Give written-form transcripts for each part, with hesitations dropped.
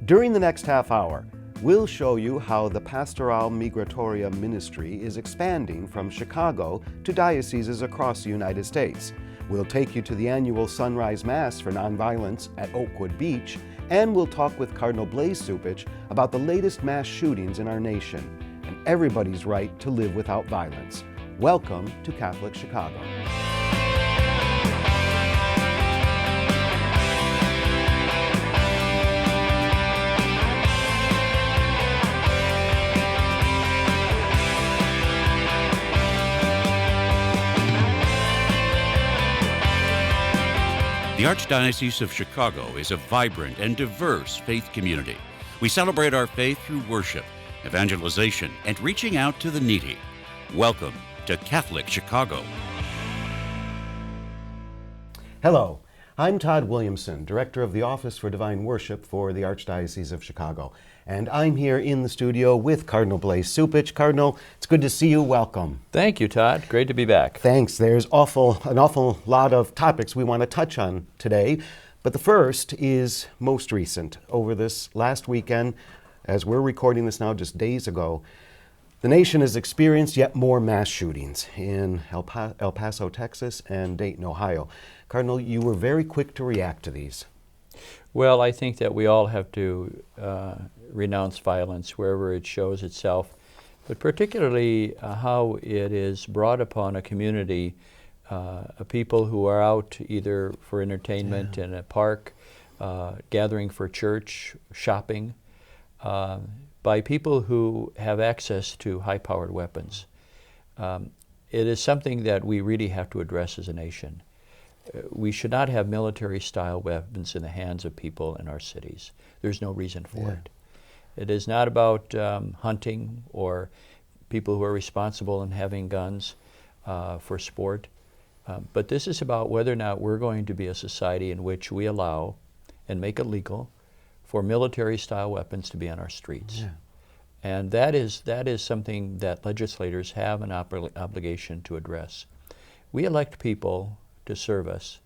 During the next half hour, we'll show you how the Pastoral Migratoria ministry is expanding from Chicago to dioceses across the United States. We'll take you to the annual Sunrise Mass for Nonviolence at Oakwood Beach, and we'll talk with Cardinal Blase Cupich about the latest mass shootings in our nation and everybody's right to live without violence. Welcome to Catholic Chicago. The Archdiocese of Chicago is a vibrant and diverse faith community. We celebrate our faith through worship, evangelization, and reaching out to the needy. Welcome to Catholic Chicago. Hello, I'm Todd Williamson, Director of the Office for Divine Worship for the Archdiocese of Chicago. And I'm here in the studio with Cardinal Blase Cupich. Cardinal, it's good to see you. Welcome. Thank you, Todd. Great to be back. Thanks. There's an awful lot of topics we want to touch on today. But the first is most recent. Over this last weekend, as we're recording this now just days ago, the nation has experienced yet more mass shootings in El Paso, Texas, and Dayton, Ohio. Cardinal, you were very quick to react to these. Well, I think that we all have to renounce violence wherever it shows itself, but particularly how it is brought upon a community, people who are out either for entertainment in a park, gathering for church, shopping, by people who have access to high-powered weapons. It is something that we really have to address as a nation. We should not have military-style weapons in the hands of people in our cities. There's no reason for it. It is not about hunting or people who are responsible in having guns for sport. But this is about whether or not we're going to be a society in which we allow and make it legal for military-style weapons to be on our streets. And that is something that legislators have an obligation to address. We elect people to serve us,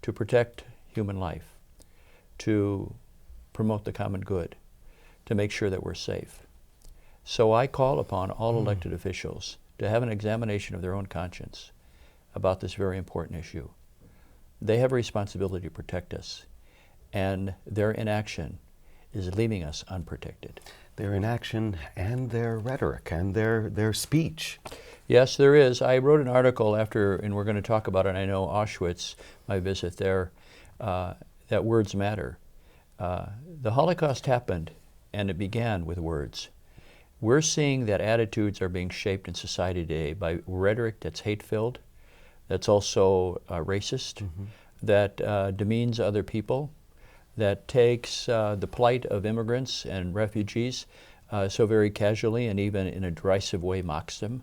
to protect human life, to promote the common good, to make sure that we're safe. So I call upon all elected officials to have an examination of their own conscience about this very important issue. They have a responsibility to protect us, and their inaction is leaving us unprotected. Their inaction and their rhetoric and their speech. Yes, there is. I wrote an article after, and we're going to talk about it, I know Auschwitz, my visit there, that words matter. The Holocaust happened, and it began with words. We're seeing that attitudes are being shaped in society today by rhetoric that's hate-filled, that's also racist, that demeans other people, that takes the plight of immigrants and refugees so very casually and even in a derisive way mocks them.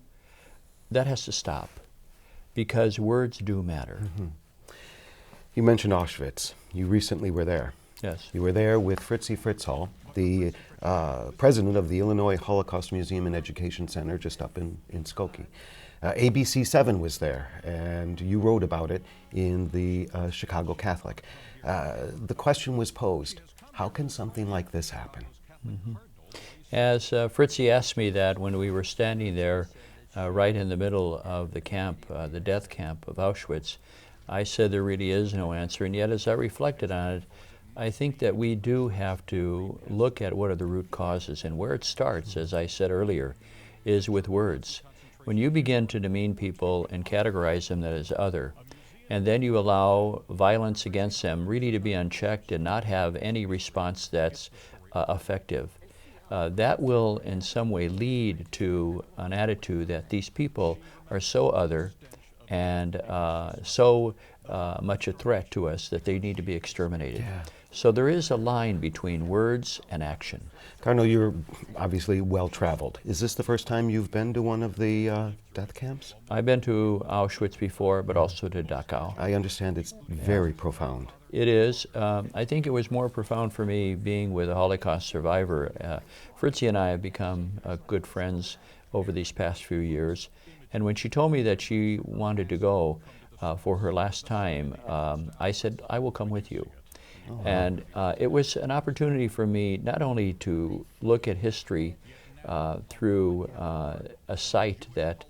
That has to stop, because words do matter. You mentioned Auschwitz. You recently were there. Yes. You were there with Fritzie Fritzhall, the president of the Illinois Holocaust Museum and Education Center just up in Skokie. ABC7 was there, and you wrote about it in the Chicago Catholic. The question was posed, how can something like this happen? As Fritzie asked me that when we were standing there right in the middle of the camp, the death camp of Auschwitz, I said there really is no answer, and yet as I reflected on it, I think that we do have to look at what are the root causes, and where it starts, as I said earlier, is with words. When you begin to demean people and categorize them as other, and then you allow violence against them really to be unchecked and not have any response that's effective, that will in some way lead to an attitude that these people are so other and so much a threat to us that they need to be exterminated. So there is a line between words and action. Cardinal, you're obviously well-traveled. Is this the first time you've been to one of the death camps? I've been to Auschwitz before, but also to Dachau. I understand it's very profound. It is. I think it was more profound for me being with a Holocaust survivor. Fritzie and I have become good friends over these past few years. And when she told me that she wanted to go for her last time, I said, I will come with you. And it was an opportunity for me not only to look at history through a site that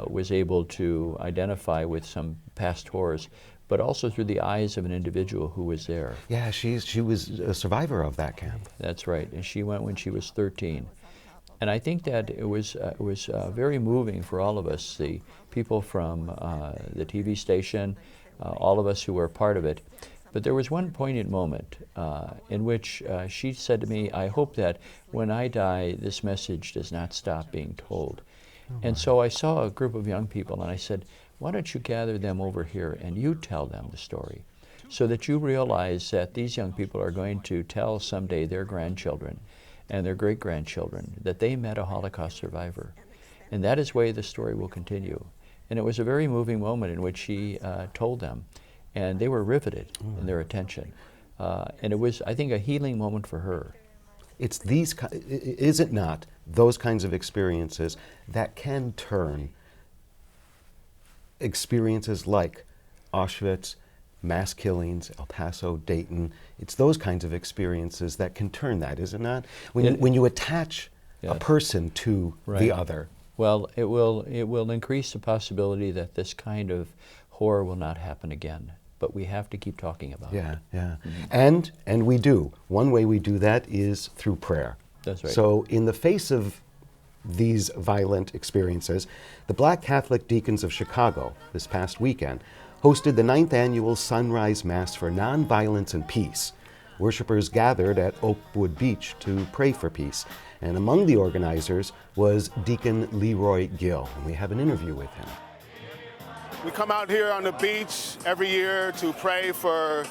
was able to identify with some past horrors, but also through the eyes of an individual who was there. Yeah, she was a survivor of that camp. That's right, and she went when she was 13. And I think that it was very moving for all of us, the people from the TV station, all of us who were part of it. But there was one poignant moment in which she said to me, "I hope that when I die, this message does not stop being told." And so I saw a group of young people, and I said, "Why don't you gather them over here and you tell them the story, so that you realize that these young people are going to tell someday their grandchildren and their great-grandchildren that they met a Holocaust survivor. And that is why the story will continue." And it was a very moving moment in which she told them, and they were riveted in their attention. And it was, I think, a healing moment for her. It's these, is it not, those kinds of experiences that can turn experiences like Auschwitz, mass killings, El Paso, Dayton, it's those kinds of experiences that can turn that, is it not? When you attach a person to the other. Well, it will increase the possibility that this kind of horror will not happen again. But we have to keep talking about it. Yeah. And we do. One way we do that is through prayer. That's right. So in the face of these violent experiences, the Black Catholic Deacons of Chicago this past weekend hosted the 9th annual Sunrise Mass for Nonviolence and Peace. Worshippers gathered at Oakwood Beach to pray for peace. And among the organizers was Deacon Leroy Gill, and we have an interview with him. We come out here on the beach every year to pray for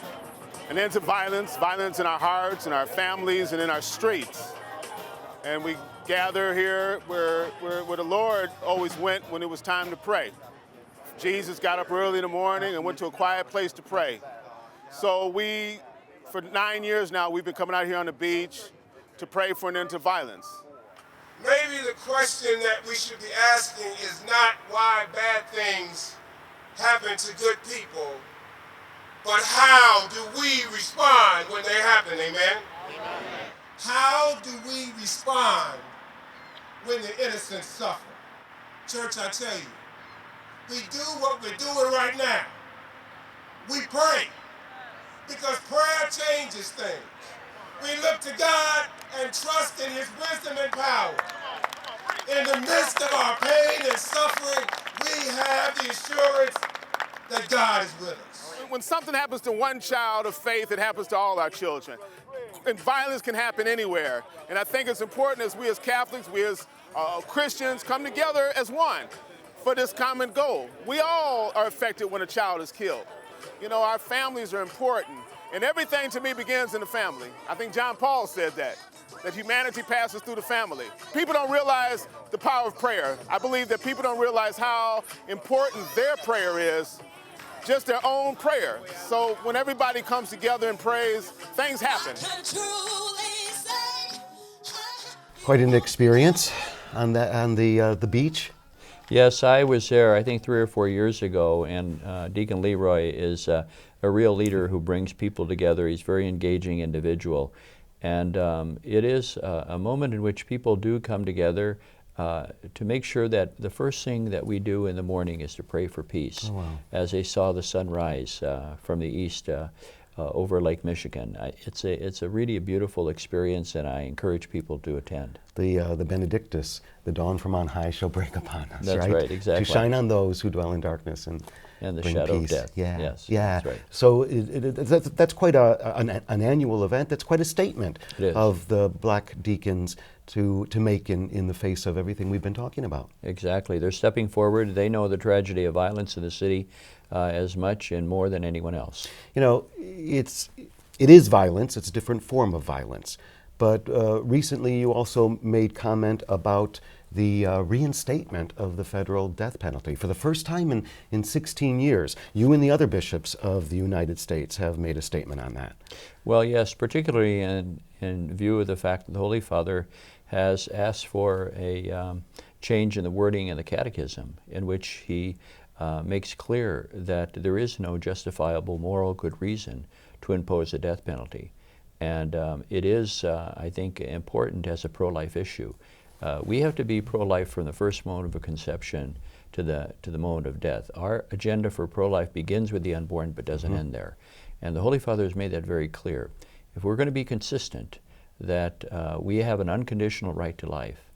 an end to violence in our hearts, in our families, and in our streets. And we gather here where the Lord always went when it was time to pray. Jesus got up early in the morning and went to a quiet place to pray. So for 9 years now, we've been coming out here on the beach to pray for an end to violence. Maybe the question that we should be asking is not why bad things happen to good people, but how do we respond when they happen, amen? How do we respond when the innocent suffer? Church, I tell you, we do what we're doing right now. We pray, because prayer changes things. We look to God and trust in His wisdom and power. In the midst of our pain and suffering, we have the assurance that God is with us. When something happens to one child of faith, it happens to all our children. And violence can happen anywhere. And I think it's important as we as Catholics, we as Christians come together as one for this common goal. We all are affected when a child is killed. You know, our families are important. And everything to me begins in the family. I think John Paul said that humanity passes through the family. People don't realize the power of prayer. I believe that people don't realize how important their prayer is, just their own prayer. So when everybody comes together and prays, things happen. Quite an experience on the beach. Yes, I was there, I think 3 or 4 years ago, and Deacon Leroy is a real leader who brings people together. He's a very engaging individual. And it is a moment in which people do come together to make sure that the first thing that we do in the morning is to pray for peace. As they saw the sun rise from the east over Lake Michigan. It's really a beautiful experience, and I encourage people to attend. The Benedictus, the dawn from on high shall break upon us. That's right, exactly. To shine on those who dwell in darkness and the bring shadow peace. of death. Yeah, Yes, yeah. that's right. So that's quite an annual event. That's quite a statement of the Black Deacons to make in the face of everything we've been talking about. Exactly. They're stepping forward. They know the tragedy of violence in the city as much and more than anyone else. You know, it is violence. It's a different form of violence. But recently you also made comment about the reinstatement of the federal death penalty. For the first time in 16 years, you and the other bishops of the United States have made a statement on that. Well, yes, particularly in view of the fact that the Holy Father has asked for a change in the wording in the Catechism, in which he makes clear that there is no justifiable moral good reason to impose a death penalty. And it is, I think, important as a pro-life issue. We have to be pro-life from the first moment of conception to the moment of death. Our agenda for pro-life begins with the unborn but doesn't end there. And the Holy Father has made that very clear. If we're going to be consistent that we have an unconditional right to life,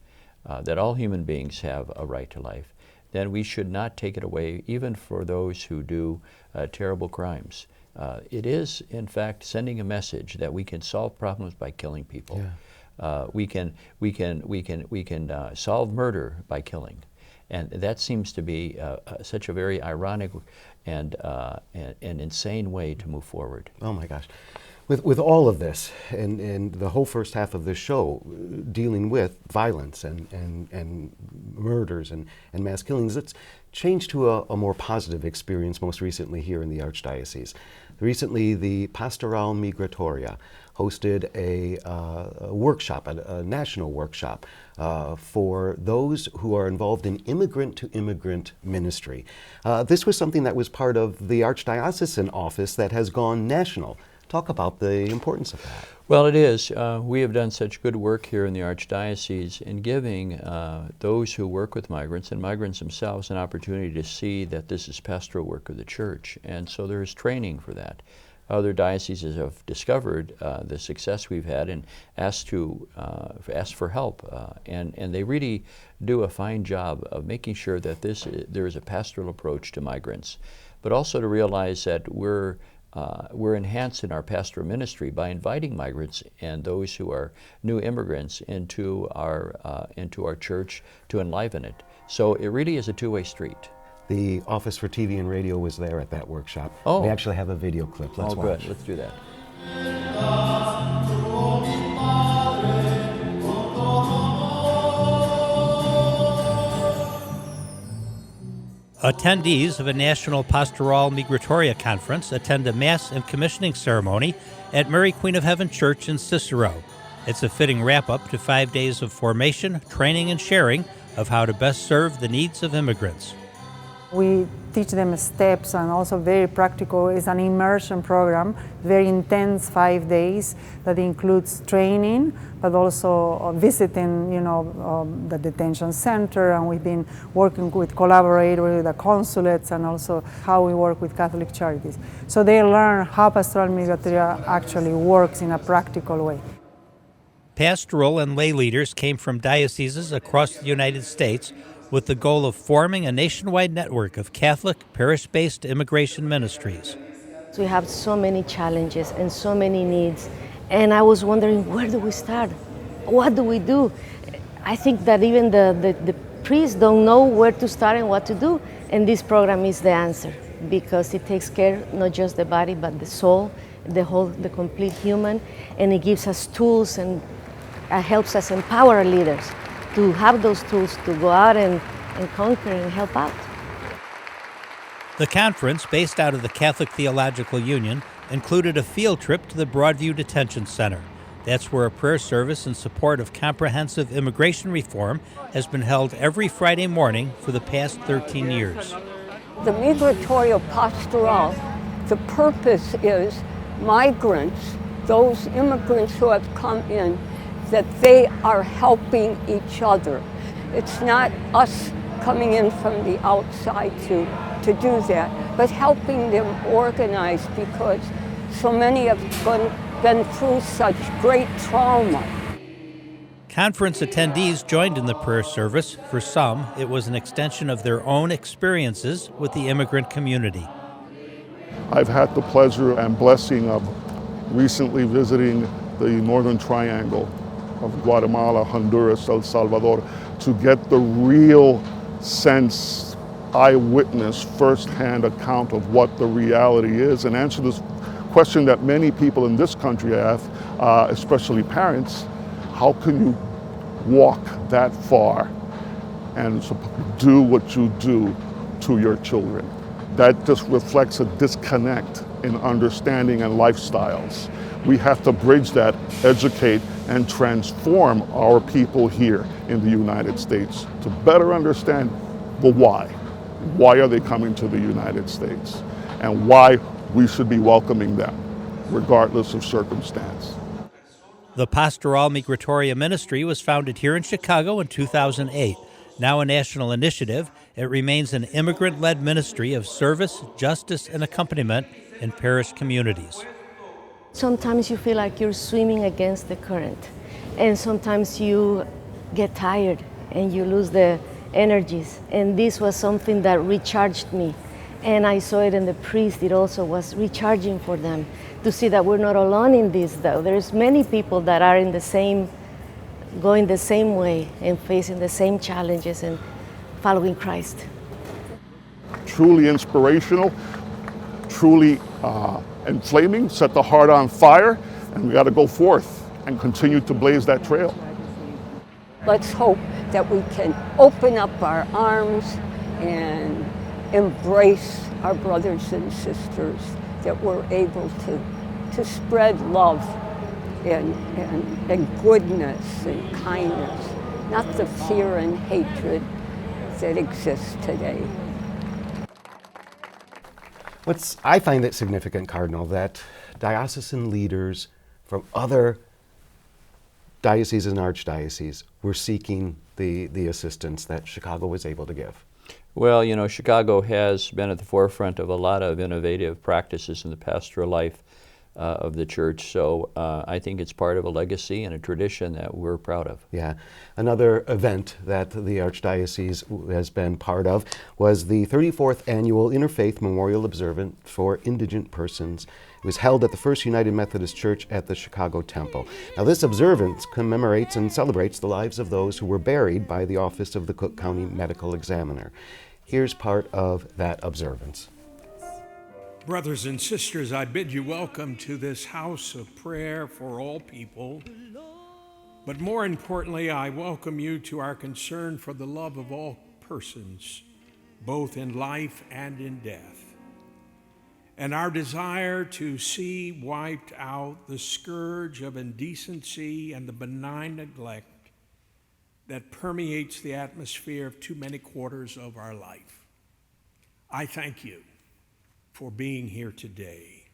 that all human beings have a right to life, then we should not take it away even for those who do terrible crimes. It is, in fact, sending a message that we can solve problems by killing people. Yeah. We can solve murder by killing, and that seems to be such a very ironic and insane way to move forward. Oh my gosh. With all of this, and the whole first half of this show dealing with violence and murders and mass killings, it's changed to a more positive experience most recently here in the Archdiocese. Recently, the Pastoral Migratoria hosted a workshop, a national workshop for those who are involved in immigrant-to-immigrant ministry. This was something that was part of the Archdiocesan office that has gone national. Talk about the importance of that. Well, it is. We have done such good work here in the Archdiocese in giving those who work with migrants and migrants themselves an opportunity to see that this is pastoral work of the Church. And so there is training for that. Other dioceses have discovered the success we've had and asked for help. And they really do a fine job of making sure that there is a pastoral approach to migrants, but also to realize that we're enhancing our pastoral ministry by inviting migrants and those who are new immigrants into our church to enliven it. So it really is a two-way street. The Office for TV and Radio was there at that workshop. Oh. We actually have a video clip. Let's watch. Good. Let's do that. Attendees of a National Pastoral Migratoria Conference attend a Mass and commissioning ceremony at Mary Queen of Heaven Church in Cicero. It's a fitting wrap-up to 5 days of formation, training, and sharing of how to best serve the needs of immigrants. We teach them steps, and also very practical. It's an immersion program, very intense 5 days that includes training, but also visiting, the detention center. And we've been working with collaborators with the consulates, and also how we work with Catholic charities. So they learn how Pastoral Migratoria actually works in a practical way. Pastoral and lay leaders came from dioceses across the United States with the goal of forming a nationwide network of Catholic parish-based immigration ministries. We have so many challenges and so many needs, and I was wondering, where do we start? What do we do? I think that even the priests don't know where to start and what to do, and this program is the answer, because it takes care not just the body but the soul, the complete human, and it gives us tools and helps us empower our leaders to have those tools to go out and conquer and help out. The conference, based out of the Catholic Theological Union, included a field trip to the Broadview Detention Center. That's where a prayer service in support of comprehensive immigration reform has been held every Friday morning for the past 13 years. The Migratoria Pastoral, the purpose is migrants, those immigrants who have come in, that they are helping each other. It's not us coming in from the outside to do that, but helping them organize, because so many have been through such great trauma. Conference attendees joined in the prayer service. For some, it was an extension of their own experiences with the immigrant community. I've had the pleasure and blessing of recently visiting the Northern Triangle of Guatemala, Honduras, El Salvador, to get the real sense, eyewitness, firsthand account of what the reality is, and answer this question that many people in this country have, especially parents: how can you walk that far and do what you do to your children? That just reflects a disconnect in understanding and lifestyles. We have to bridge that, educate, and transform our people here in the United States to better understand the why. Why are they coming to the United States? And why we should be welcoming them. regardless of circumstance. The Pastoral Migratoria ministry was founded here in Chicago in 2008. Now a national initiative, it remains an immigrant-led ministry of service, justice, and accompaniment in parish communities. Sometimes you feel like you're swimming against the current, and sometimes you get tired and you lose the energies. And this was something that recharged me. And I saw it in the priest, it also was recharging for them to see that we're not alone in this, though. There's many people that are in the same, going the same way and facing the same challenges and following Christ. Truly inspirational, truly inflaming, set the heart on fire, and we got to go forth and continue to blaze that trail. Let's hope that we can open up our arms and embrace our brothers and sisters, that we're able to spread love and goodness and kindness, not the fear and hatred that exists today. I find it significant, Cardinal, that diocesan leaders from other dioceses and archdioceses were seeking the assistance that Chicago was able to give. Well, you know, Chicago has been at the forefront of a lot of innovative practices in the pastoral life of the church, so I think it's part of a legacy and a tradition that we're proud of. Yeah. Another event that the Archdiocese has been part of was the 34th Annual Interfaith Memorial Observance for Indigent Persons. It was held at the First United Methodist Church at the Chicago Temple. Now, this observance commemorates and celebrates the lives of those who were buried by the Office of the Cook County Medical Examiner. Here's part of that observance. Brothers and sisters, I bid you welcome to this house of prayer for all people. But more importantly, I welcome you to our concern for the love of all persons, both in life and in death, and our desire to see wiped out the scourge of indecency and the benign neglect that permeates the atmosphere of too many quarters of our life. I thank you for being here today.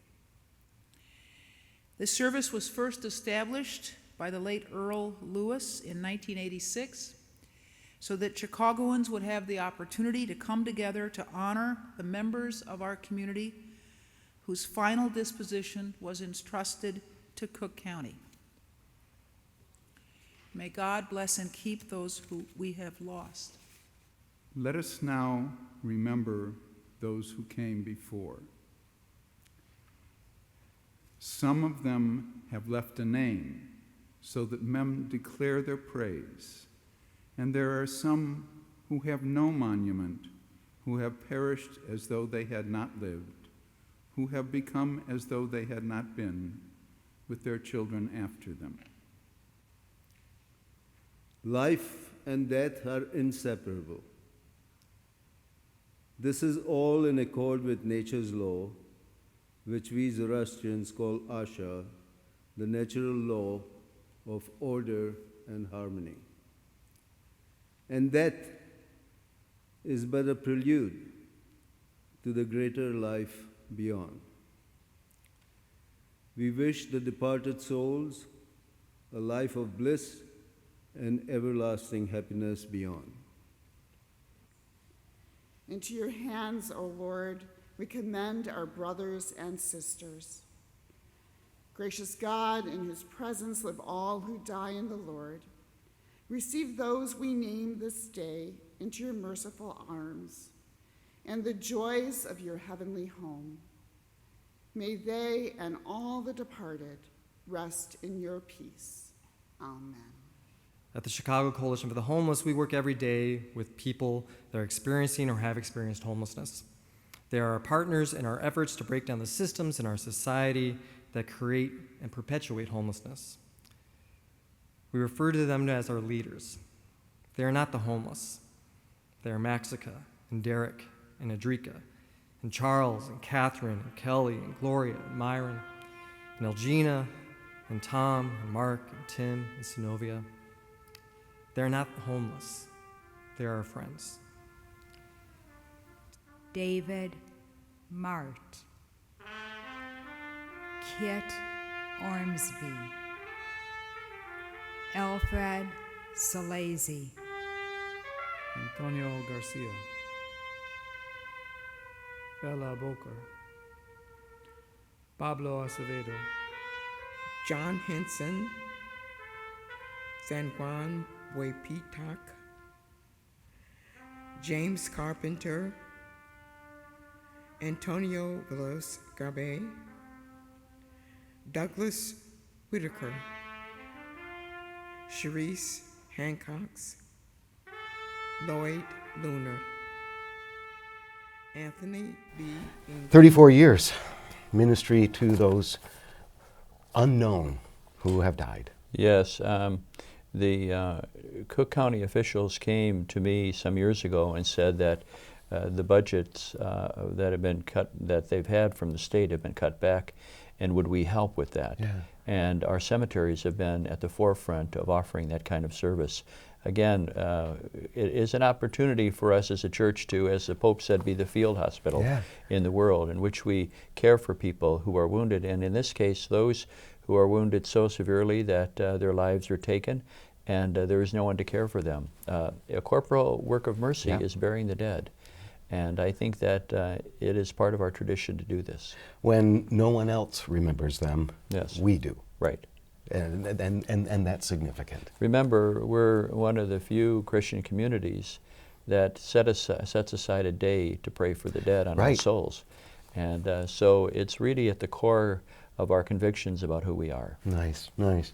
This service was first established by the late Earl Lewis in 1986 so that Chicagoans would have the opportunity to come together to honor the members of our community whose final disposition was entrusted to Cook County. May God bless and keep those who we have lost. Let us now remember those who came before. Some of them have left a name so that men declare their praise, and there are some who have no monument, who have perished as though they had not lived, who have become as though they had not been, with their children after them. Life and death are inseparable. This is all in accord with nature's law, which we Zoroastrians call Asha, the natural law of order and harmony. And death is but a prelude to the greater life beyond. We wish the departed souls a life of bliss and everlasting happiness beyond. Into your hands, O Lord, we commend our brothers and sisters. Gracious God, in whose presence live all who die in the Lord, receive those we name this day into your merciful arms and the joys of your heavenly home. May they and all the departed rest in your peace. Amen. At the Chicago Coalition for the Homeless, we work every day with people that are experiencing or have experienced homelessness. They are our partners in our efforts to break down the systems in our society that create and perpetuate homelessness. We refer to them as our leaders. They are not the homeless. They are Maxica and Derek and Adrika and Charles and Catherine and Kelly and Gloria and Myron and Elgina and Tom and Mark and Tim and Sinovia. They're not homeless. They're our friends. David Mart, Kit Ormsby, Alfred Salazy, Antonio Garcia, Bella Boker, Pablo Acevedo, John Henson, San Juan Huepitak, James Carpenter, Antonio Blase Cupich, Douglas Whitaker, Sharice Hancox, Lloyd Lunar, Anthony B. Ingram. 34 years ministry to those unknown who have died. Yes. The Cook County officials came to me some years ago and said that the budgets that have been cut, that they've had from the state, have been cut back, and would we help with that? Yeah. And our cemeteries have been at the forefront of offering that kind of service. Again, it is an opportunity for us as a church to, as the Pope said, be the field hospital in the world, in which we care for people who are wounded, and in this case, those who are wounded so severely that their lives are taken and there is no one to care for them. A corporal work of mercy is burying the dead. And I think that it is part of our tradition to do this. When no one else remembers them, we do. Right. And that's significant. Remember, we're one of the few Christian communities that sets aside a day to pray for the dead on our souls. And so it's really at the core of our convictions about who we are. Nice, nice.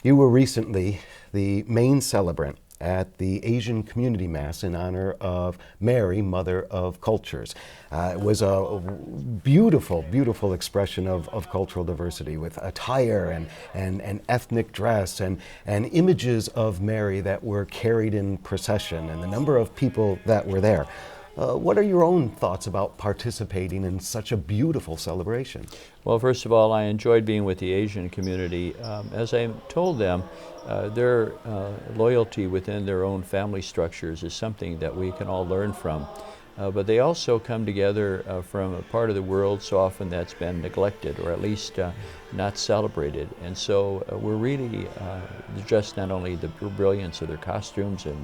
You were recently the main celebrant at the Asian Community Mass in honor of Mary, Mother of Cultures. It was a beautiful, beautiful expression of cultural diversity with attire and ethnic dress and images of Mary that were carried in procession and the number of people that were there. What are your own thoughts about participating in such a beautiful celebration? Well, first of all, I enjoyed being with the Asian community. As I told them, their loyalty within their own family structures is something that we can all learn from. But they also come together from a part of the world so often that's been neglected or at least not celebrated. And so we're really just not only the brilliance of their costumes and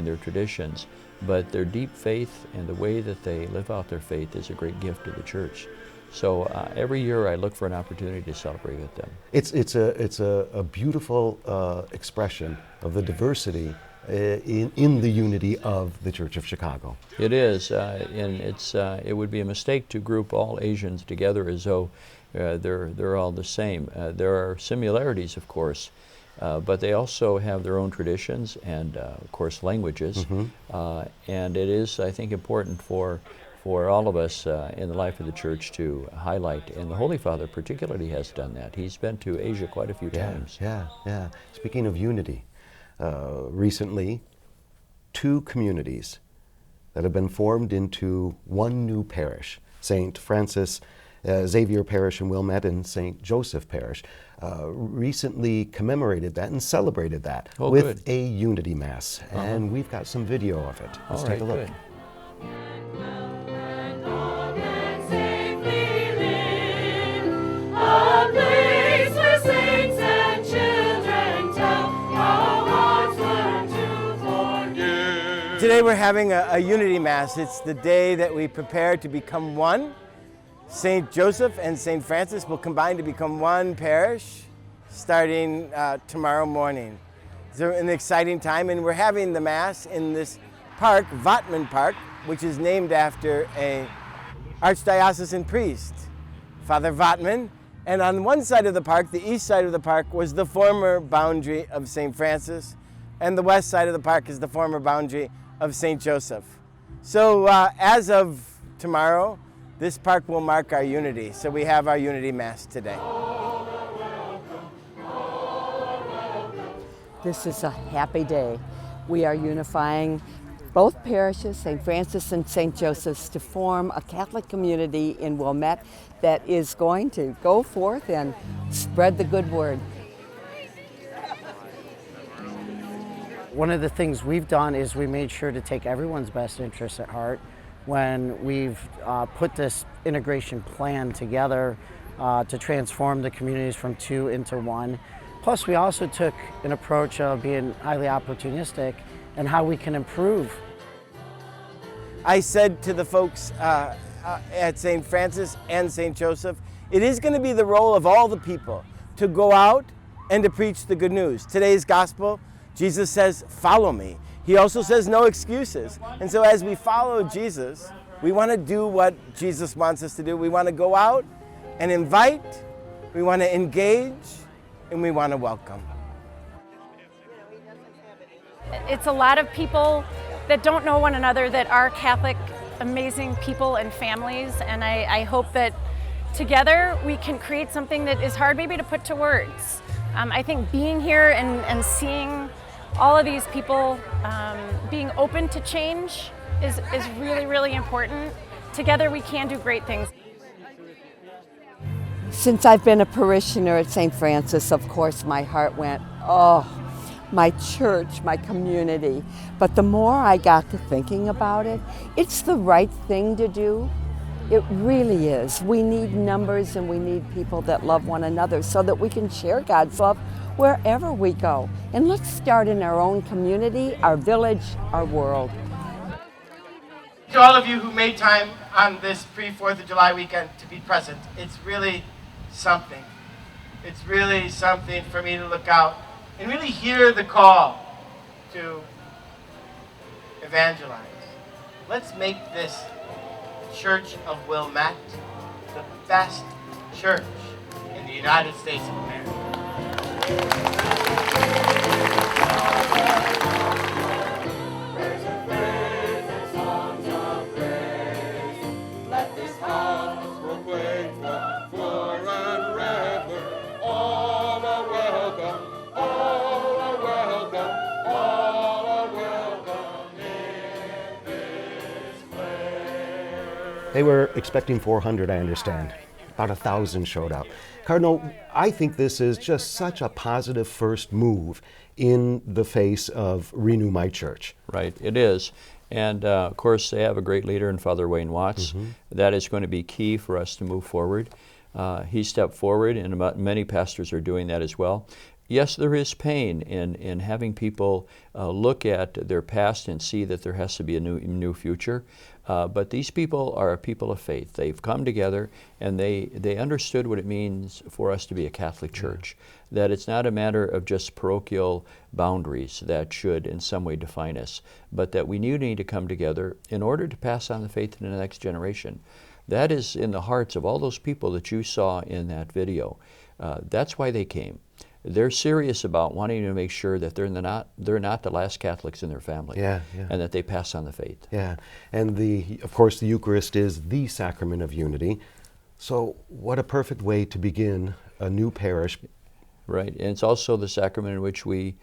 their traditions, but their deep faith and the way that they live out their faith is a great gift to the church. So every year I look for an opportunity to celebrate with them. It's a beautiful expression of the diversity in the unity of the Church of Chicago. It is, and it would be a mistake to group all Asians together as though they're all the same. There are similarities, of course, but they also have their own traditions and, of course, languages. And it is, I think, important for all of us in the life of the church to highlight, and the Holy Father particularly has done that. He's been to Asia quite a few times. Yeah. Speaking of unity, recently, 2 communities that have been formed into one new parish, St. Francis Xavier Parish in Wilmette and St. Joseph Parish, recently commemorated that and celebrated that with a unity mass. And we've got some video of it. Let's take a look. Good. Today we're having a unity mass. It's the day that we prepare to become one. St. Joseph and St. Francis will combine to become one parish starting tomorrow morning. It's an exciting time, and we're having the mass in this park, Vatman Park, which is named after a archdiocesan priest, Father Vatman. And on one side of the park, the east side of the park, was the former boundary of St. Francis, and the west side of the park is the former boundary of St. Joseph. So as of tomorrow, this park will mark our unity. So we have our unity mass today. This is a happy day. We are unifying both parishes, St. Francis and St. Joseph's, to form a Catholic community in Wilmette that is going to go forth and spread the good word. One of the things we've done is we made sure to take everyone's best interests at heart when we've put this integration plan together to transform the communities from two into one. Plus, we also took an approach of being highly opportunistic and how we can improve. I said to the folks at St. Francis and St. Joseph, it is going to be the role of all the people to go out and to preach the good news. Today's gospel, Jesus says, follow me. He also says no excuses. And so as we follow Jesus, we want to do what Jesus wants us to do. We want to go out and invite, we want to engage, and we want to welcome. It's a lot of people that don't know one another that are Catholic, amazing people and families, and I hope that together we can create something that is hard maybe to put to words. I think being here and seeing all of these people being open to change is really, really important. Together we can do great things. Since I've been a parishioner at St. Francis, of course, my heart went, oh, my church, my community. But the more I got to thinking about it, it's the right thing to do. It really is. We need numbers and we need people that love one another so that we can share God's love wherever we go. And let's start in our own community, our village, our world. To all of you who made time on this pre-4th of July weekend to be present, it's really something. It's really something for me to look out and really hear the call to evangelize. Let's make this Church of Wilmette the best church in the United States of America. They were expecting 400, I understand. About 1,000 showed up. Cardinal, I think this is just such a positive first move in the face of Renew My Church. Right, it is. And of course, they have a great leader in Father Wayne Watts. Mm-hmm. That is going to be key for us to move forward. He stepped forward, and many pastors are doing that as well. Yes, there is pain in having people look at their past and see that there has to be a new future. But these people are people of faith. They've come together and they understood what it means for us to be a Catholic Church. That it's not a matter of just parochial boundaries that should in some way define us, but that we need to come together in order to pass on the faith to the next generation. That is in the hearts of all those people that you saw in that video. That's why they came. They're serious about wanting to make sure that they're not the last Catholics in their family, and that they pass on the faith. Yeah, and of course the Eucharist is the sacrament of unity. So what a perfect way to begin a new parish. Right, and it's also the sacrament in which we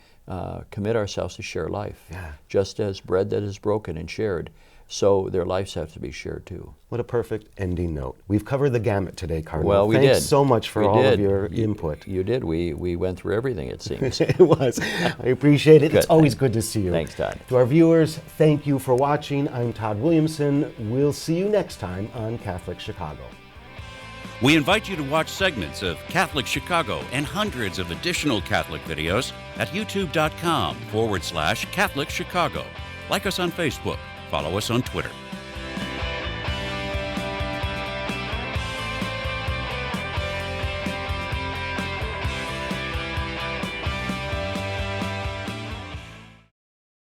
commit ourselves to share life. Yeah. Just as bread that is broken and shared, so their lives have to be shared too. What a perfect ending note. We've covered the gamut today, Cardinal. Well, we Thanks did. so much for all of your input. You did. We went through everything, it seems. It was. I appreciate it. It's always good to see you. Thanks, Todd. To our viewers, thank you for watching. I'm Todd Williamson. We'll see you next time on Catholic Chicago. We invite you to watch segments of Catholic Chicago and hundreds of additional Catholic videos at youtube.com/Catholic Chicago. Like us on Facebook. Follow us on Twitter.